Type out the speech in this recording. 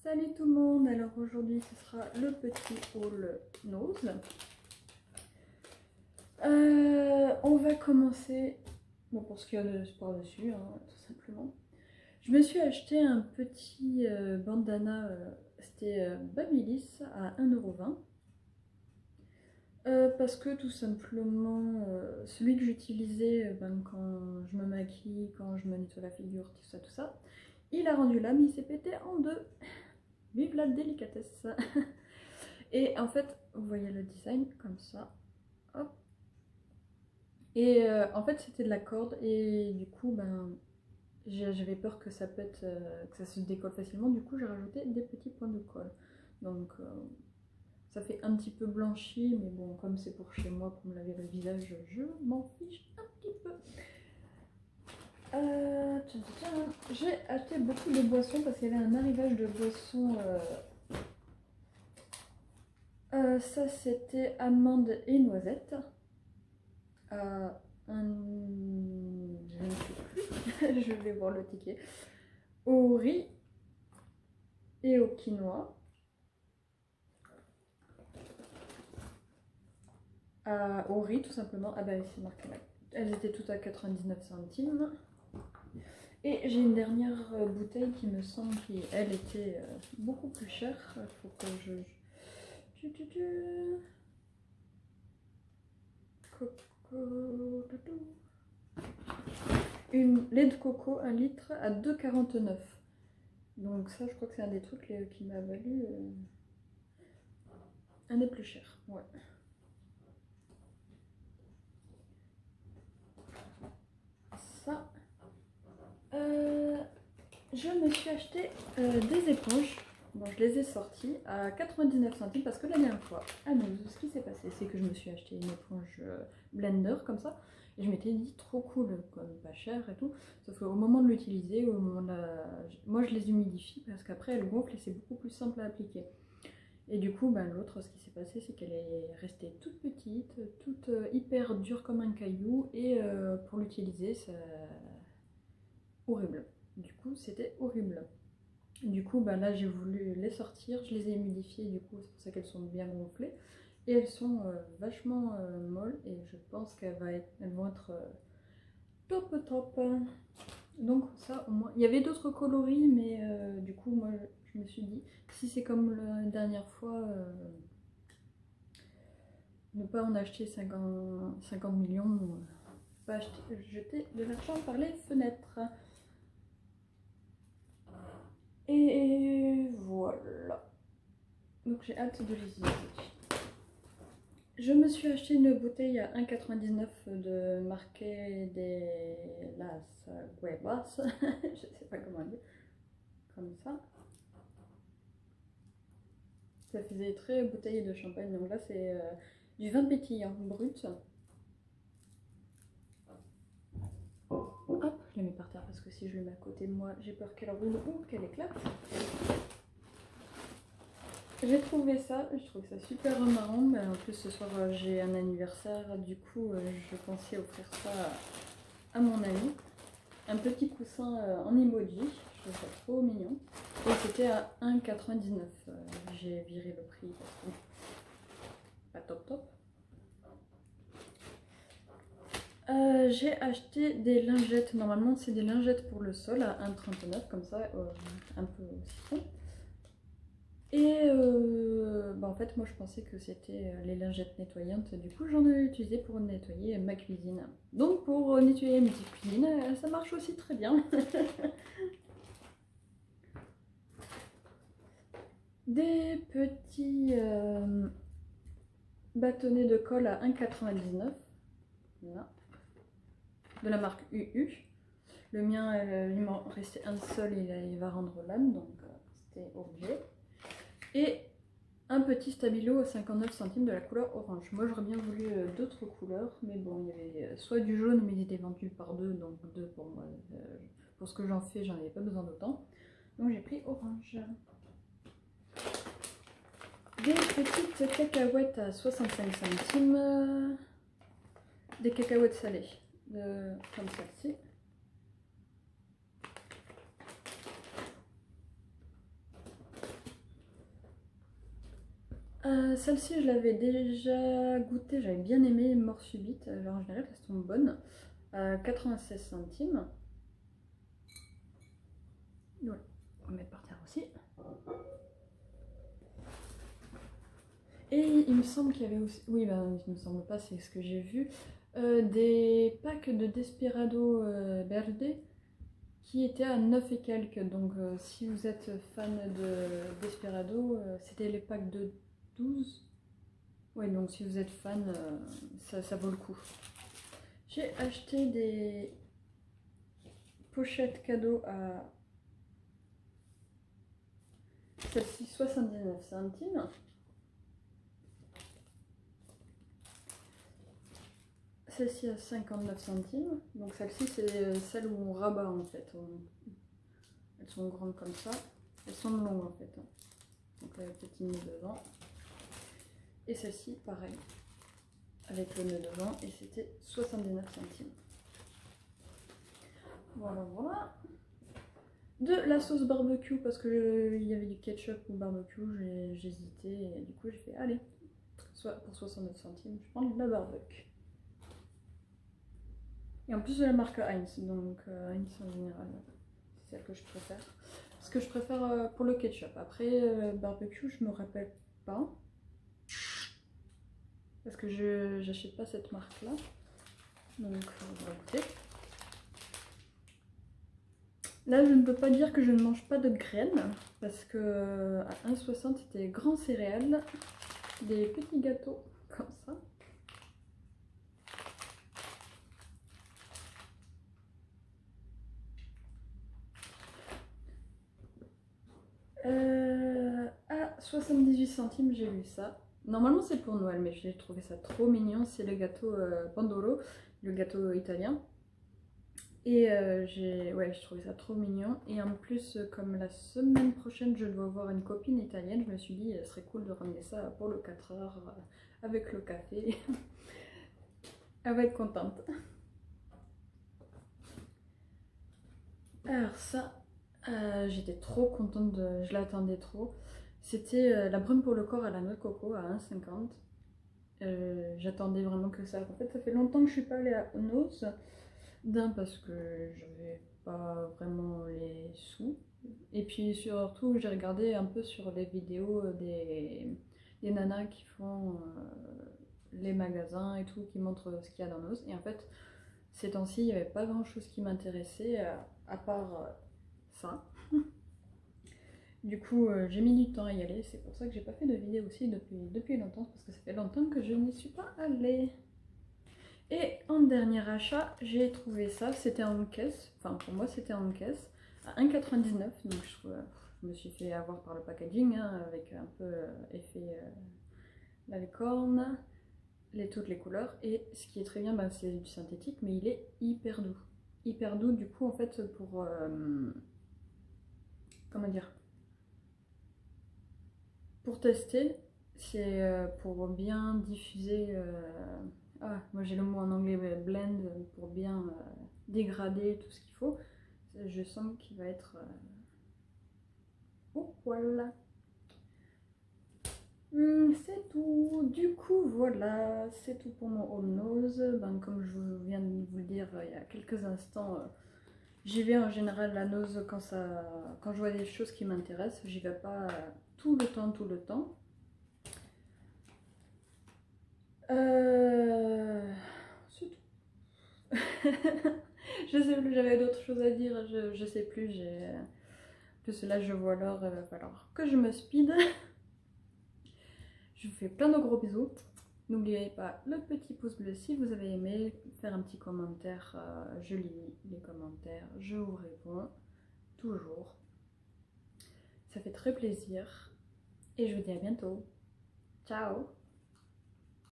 Salut tout le monde, alors aujourd'hui ce sera le petit haul nose. On va commencer pour ce qu'il y a de sport dessus, hein, tout simplement. Je me suis acheté un petit bandana, c'était Babyliss à 1,20 €. Parce que tout simplement, celui que j'utilisais quand je me maquille, quand je me nettoie la figure, tout ça, il a rendu l'âme, il s'est pété en deux. Vive la délicatesse. Et en fait, vous voyez le design comme ça. Hop. Et en fait, c'était de la corde et du coup, j'avais peur que ça pète, que ça se décolle facilement. Du coup, j'ai rajouté des petits points de colle. Donc, ça fait un petit peu blanchi, mais bon, comme c'est pour chez moi, pour me laver le visage, je m'en fiche un petit peu. J'ai acheté beaucoup de boissons parce qu'il y avait un arrivage de boissons. Ça c'était amandes et noisettes. Je ne sais plus, je vais voir le ticket. Au riz et au quinoa. Au riz tout simplement. Ah bah c'est marqué là. Elles étaient toutes à 99 centimes. Et j'ai une dernière bouteille qui me semble qu'elle était beaucoup plus chère. Il faut que je... Une lait de coco 1 litre à 2,49 €. Donc ça je crois que c'est un des trucs qui m'a valu un des plus chers. Ouais. Ça. Je me suis acheté des éponges. Bon, je les ai sorties à 99 centimes parce que la dernière fois, ce qui s'est passé, c'est que je me suis acheté une éponge blender comme ça. Et je m'étais dit trop cool, comme pas cher et tout. Sauf qu'au moment de l'utiliser, moi je les humidifie parce qu'après elles gonflent et c'est beaucoup plus simple à appliquer. Et du coup, l'autre, ce qui s'est passé, c'est qu'elle est restée toute petite, toute hyper dure comme un caillou. Et pour l'utiliser, c'est horrible. Du coup, c'était horrible. Du coup, là, j'ai voulu les sortir. Je les ai humidifiées, du coup, c'est pour ça qu'elles sont bien gonflées. Et elles sont vachement molles. Et je pense qu'elles vont être top. Donc ça, au moins... Il y avait d'autres coloris, mais du coup, moi, je me suis dit, si c'est comme la dernière fois, ne pas en acheter 50 millions, pas jeter de l'argent par les fenêtres. Et voilà. Donc j'ai hâte de les utiliser. Je me suis acheté une bouteille à 1,99 € de Marqués de las Huevas. Je sais pas comment dire. Comme ça. Ça faisait très bouteille de champagne. Donc là c'est du vin pétillant brut. Hop, je la mets par terre parce que si je le mets à côté de moi, j'ai peur qu'elle roule ou qu'elle éclate. J'ai trouvé ça, je trouve ça super marrant. En plus ce soir j'ai un anniversaire, du coup je pensais offrir ça à mon ami. Un petit coussin en emoji, je trouve ça trop mignon. Et c'était à 1,99 €. J'ai viré le prix parce que pas top. J'ai acheté des lingettes, normalement c'est des lingettes pour le sol à 1,39 € comme ça, un peu citron. Et en fait moi je pensais que c'était les lingettes nettoyantes, du coup j'en ai utilisé pour nettoyer ma cuisine. Donc pour nettoyer ma petite cuisine, ça marche aussi très bien. Des petits bâtonnets de colle à 1,99 €. Voilà. De la marque UU. Le mien, il m'en restait un seul, il va rendre l'âme, donc c'était obligé. Et un petit stabilo à 59 centimes de la couleur orange. Moi j'aurais bien voulu d'autres couleurs, mais bon, il y avait soit du jaune, mais il était vendu par deux, donc deux pour moi. Pour ce que j'en fais, j'en avais pas besoin d'autant. Donc j'ai pris orange. Des petites cacahuètes à 65 centimes. Des cacahuètes salées, comme celle-ci. Celle-ci, je l'avais déjà goûtée, j'avais bien aimé, mort subite. En général, elles sont bonnes. 96 centimes. Voilà, on va mettre par terre aussi. Et il me semble qu'il y avait aussi, oui, ben, il me semble pas, c'est ce que j'ai vu, des packs de Desperado Verde qui étaient à 9 et quelques. Donc si vous êtes fan de Desperado, c'était les packs de 12. Ouais, donc si vous êtes fan, ça vaut le coup. J'ai acheté des pochettes cadeaux à celle-ci 79 centimes. Celle-ci à 59 centimes. Donc celle-ci c'est celle où on rabat en fait. Elles sont grandes comme ça. Elles sont longues en fait. Donc là, le petit nœud devant. Et celle-ci pareil. Avec le nœud devant. Et c'était 79 centimes. Voilà, voilà. De la sauce barbecue parce que il y avait du ketchup ou barbecue. J'hésitais et du coup j'ai fait allez. Soit pour 69 centimes, je prends de la barbecue. Et en plus de la marque Heinz, donc Heinz en général, c'est celle que je préfère. Parce que je préfère pour le ketchup. Après, barbecue, je me rappelle pas. Parce que je n'achète pas cette marque-là. Donc, on va goûter. Là, je ne peux pas dire que je ne mange pas de graines. Parce que à 1,60 c'était des grands céréales. Des petits gâteaux comme ça. À 78 centimes, j'ai lu ça. Normalement, c'est pour Noël, mais j'ai trouvé ça trop mignon. C'est le gâteau Pandoro, le gâteau italien. Et j'ai trouvé ça trop mignon. Et en plus, comme la semaine prochaine, je dois voir une copine italienne, je me suis dit, ce serait cool de ramener ça pour le 4 heures avec le café. Elle va être contente. Alors ça, j'étais trop contente, je l'attendais trop. C'était la brume pour le corps à la noix de coco à 1,50. J'attendais vraiment que ça. En fait, ça fait longtemps que je suis pas allée à Onos. D'un parce que j'avais pas vraiment les sous. Et puis surtout, j'ai regardé un peu sur les vidéos des nanas qui font les magasins et tout, qui montrent ce qu'il y a dans Onos. Et en fait, ces temps-ci, il n'y avait pas grand-chose qui m'intéressait à part ça. Du coup, j'ai mis du temps à y aller. C'est pour ça que j'ai pas fait de vidéo aussi depuis longtemps, parce que ça fait longtemps que je n'y suis pas allée. Et en dernier achat, j'ai trouvé ça. C'était en caisse. Enfin, pour moi, c'était en caisse à 1,99 €. Donc, je me suis fait avoir par le packaging, hein, avec un peu effet la licorne, toutes les couleurs. Et ce qui est très bien, bah, c'est du synthétique, mais il est hyper doux. Hyper doux, du coup, en fait, pour comment dire, pour tester, c'est pour bien diffuser. Moi j'ai le mot en anglais, blend, pour bien dégrader tout ce qu'il faut. Je sens qu'il va être. Oh, voilà. C'est tout. Du coup, voilà, c'est tout pour mon All Nose. Ben, comme je viens de vous le dire il y a quelques instants, j'y vais en général la nose quand je vois des choses qui m'intéressent. J'y vais pas tout le temps. C'est tout. Je sais plus, j'avais d'autres choses à dire, je sais plus. Plus là, je vois l'heure, il va falloir que je me speed. Je vous fais plein de gros bisous. N'oubliez pas le petit pouce bleu si vous avez aimé, faire un petit commentaire. Je lis les commentaires, je vous réponds toujours. Ça fait très plaisir. Et je vous dis à bientôt. Ciao!